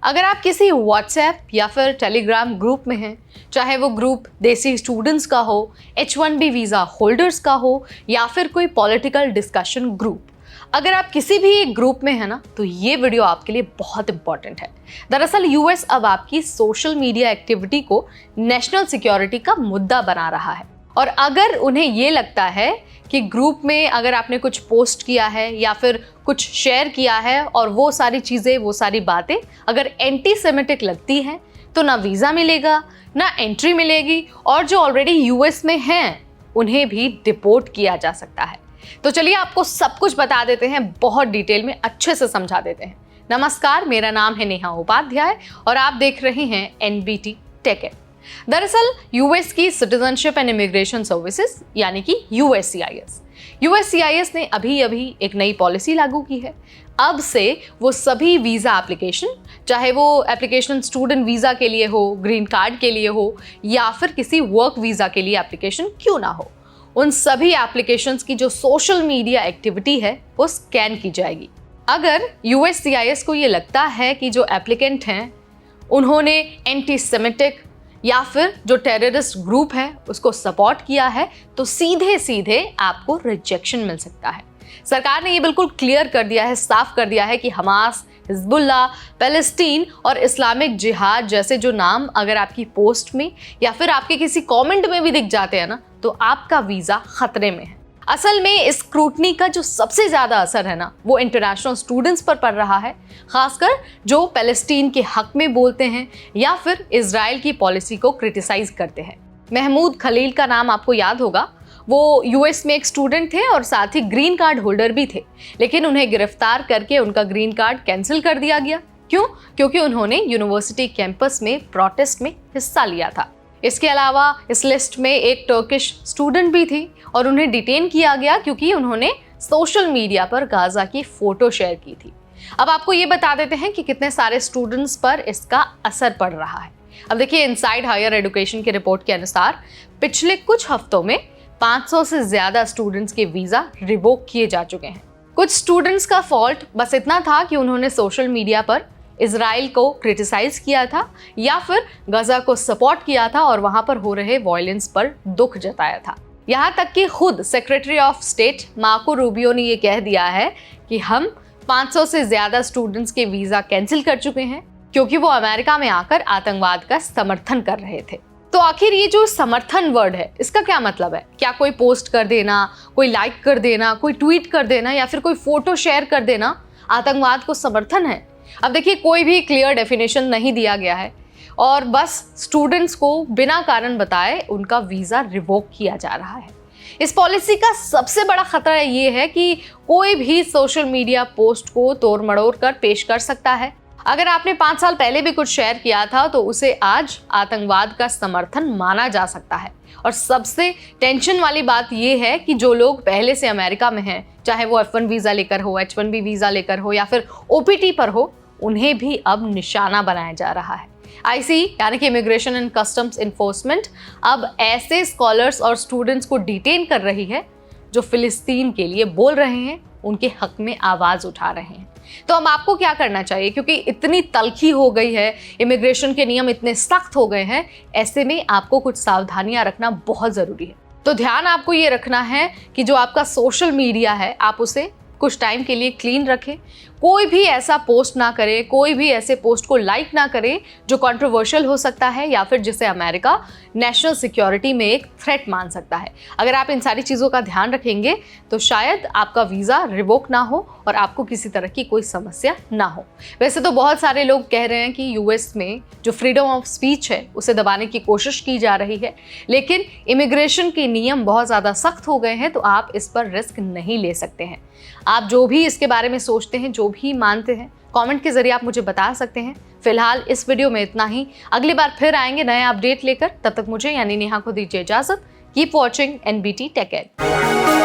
अगर आप किसी व्हाट्सएप या फिर टेलीग्राम ग्रुप में हैं, चाहे वो ग्रुप देसी स्टूडेंट्स का हो, H1B वीज़ा होल्डर्स का हो या फिर कोई पॉलिटिकल डिस्कशन ग्रुप, अगर आप किसी भी एक ग्रुप में हैं ना, तो ये वीडियो आपके लिए बहुत इंपॉर्टेंट है। दरअसल यूएस अब आपकी सोशल मीडिया एक्टिविटी को नेशनल सिक्योरिटी का मुद्दा बना रहा है, और अगर उन्हें ये लगता है कि ग्रुप में अगर आपने कुछ पोस्ट किया है या फिर कुछ शेयर किया है और वो सारी चीज़ें, वो सारी बातें अगर एंटी सेमेटिक लगती हैं, तो ना वीज़ा मिलेगा, ना एंट्री मिलेगी, और जो ऑलरेडी यूएस में हैं उन्हें भी डिपोर्ट किया जा सकता है। तो चलिए आपको सब कुछ बता देते हैं, बहुत डिटेल में अच्छे से समझा देते हैं। नमस्कार, मेरा नाम है नेहा उपाध्याय और आप देख रहे हैं NBT टेक एड। दरअसल यूएस की सिटीजनशिप एंड इमिग्रेशन सर्विसेज यानी कि USCIS ने अभी एक नई पॉलिसी लागू की है। अब से वो सभी वीज़ा एप्लीकेशन, चाहे वो एप्लीकेशन स्टूडेंट वीज़ा के लिए हो, ग्रीन कार्ड के लिए हो या फिर किसी वर्क वीज़ा के लिए एप्लीकेशन क्यों ना हो, उन सभी एप्लीकेशंस की जो सोशल मीडिया एक्टिविटी है वो स्कैन की जाएगी। अगर USCIS को ये लगता है कि जो एप्लीकेंट हैं उन्होंने एंटी सेमेटिक या फिर जो टेररिस्ट ग्रुप है उसको सपोर्ट किया है, तो सीधे सीधे आपको रिजेक्शन मिल सकता है। सरकार ने ये बिल्कुल क्लियर कर दिया है, साफ कर दिया है कि हमास, हिजबुल्लाह, पैलेस्टीन और इस्लामिक जिहाद जैसे जो नाम अगर आपकी पोस्ट में या फिर आपके किसी कमेंट में भी दिख जाते हैं ना, तो आपका वीज़ा खतरे में है। असल में इस स्क्रूटनी का जो सबसे ज़्यादा असर है ना, वो इंटरनेशनल स्टूडेंट्स पर पड़ रहा है, खासकर जो पैलेस्टीन के हक में बोलते हैं या फिर इजराइल की पॉलिसी को क्रिटिसाइज करते हैं। महमूद खलील का नाम आपको याद होगा, वो यूएस में एक स्टूडेंट थे और साथ ही ग्रीन कार्ड होल्डर भी थे, लेकिन उन्हें गिरफ्तार करके उनका ग्रीन कार्ड कैंसिल कर दिया गया। क्यों? क्योंकि उन्होंने यूनिवर्सिटी कैंपस में प्रोटेस्ट में हिस्सा लिया था। इसके अलावा इस लिस्ट में एक टर्किश स्टूडेंट भी थी और उन्हें डिटेन किया गया क्योंकि उन्होंने सोशल मीडिया पर गाजा की फोटो शेयर की थी। अब आपको ये बता देते हैं कि कितने सारे स्टूडेंट्स पर इसका असर पड़ रहा है। अब देखिए, इनसाइड हायर एजुकेशन की रिपोर्ट के अनुसार पिछले कुछ हफ्तों में 500 से ज्यादा स्टूडेंट्स के वीजा रिवोक किए जा चुके हैं। कुछ स्टूडेंट्स का फॉल्ट बस इतना था कि उन्होंने सोशल मीडिया पर इजराइल को क्रिटिसाइज किया था या फिर गजा को सपोर्ट किया था और वहां पर हो रहे वायलेंस पर दुख जताया था। यहाँ तक कि खुद secretary of state Marco Rubio ने ये कह दिया है कि हम 500 से ज्यादा स्टूडेंट्स के वीजा कैंसिल कर चुके हैं क्योंकि वो अमेरिका में आकर आतंकवाद का समर्थन कर रहे थे। तो आखिर ये जो समर्थन वर्ड है, इसका क्या मतलब है? क्या कोई पोस्ट कर देना, कोई लाइक कर देना, कोई ट्वीट कर देना या फिर कोई फोटो शेयर कर देना आतंकवाद को समर्थन है? अब देखिए, कोई भी क्लियर डेफिनेशन नहीं दिया गया है और बस स्टूडेंट्स को बिना कारण बताए उनका वीज़ा रिवोक किया जा रहा है। इस पॉलिसी का सबसे बड़ा खतरा ये है कि कोई भी सोशल मीडिया पोस्ट को तोड़ मड़ोड़ कर पेश कर सकता है। अगर आपने 5 साल पहले भी कुछ शेयर किया था तो उसे आज आतंकवाद का समर्थन माना जा सकता है। और सबसे टेंशन वाली बात यह है कि जो लोग पहले से अमेरिका में हैं, चाहे वो F1 वीज़ा लेकर हो, H1B वीज़ा लेकर हो या फिर OPT पर हो, उन्हें भी अब निशाना बनाया जा रहा है। ICE यानी कि इमिग्रेशन एंड कस्टम्स इन्फोर्समेंट अब ऐसे स्कॉलर्स और स्टूडेंट्स को डिटेन कर रही है जो फिलिस्तीन के लिए बोल रहे हैं, उनके हक में आवाज़ उठा रहे हैं। तो अब आपको क्या करना चाहिए? क्योंकि इतनी तल्खी हो गई है, इमिग्रेशन के नियम इतने सख्त हो गए हैं, ऐसे में आपको कुछ सावधानियां रखना बहुत ज़रूरी है। तो ध्यान आपको ये रखना है कि जो आपका सोशल मीडिया है, आप उसे कुछ टाइम के लिए क्लीन रखें। कोई भी ऐसा पोस्ट ना करे, कोई भी ऐसे पोस्ट को लाइक ना करे जो कंट्रोवर्शियल हो सकता है या फिर जिसे अमेरिका नेशनल सिक्योरिटी में एक थ्रेट मान सकता है। अगर आप इन सारी चीज़ों का ध्यान रखेंगे तो शायद आपका वीज़ा रिवोक ना हो और आपको किसी तरह की कोई समस्या ना हो। वैसे तो बहुत सारे लोग कह रहे हैं कि यूएस में जो फ्रीडम ऑफ स्पीच है उसे दबाने की कोशिश की जा रही है, लेकिन इमिग्रेशन के नियम बहुत ज़्यादा सख्त हो गए हैं, तो आप इस पर रिस्क नहीं ले सकते हैं। आप जो भी इसके बारे में सोचते हैं, जो भी मानते हैं, कमेंट के जरिए आप मुझे बता सकते हैं। फिलहाल इस वीडियो में इतना ही। अगली बार फिर आएंगे नए अपडेट लेकर। तब तक मुझे यानी नेहा को दीजिए इजाजत। Keep watching NBT tech add.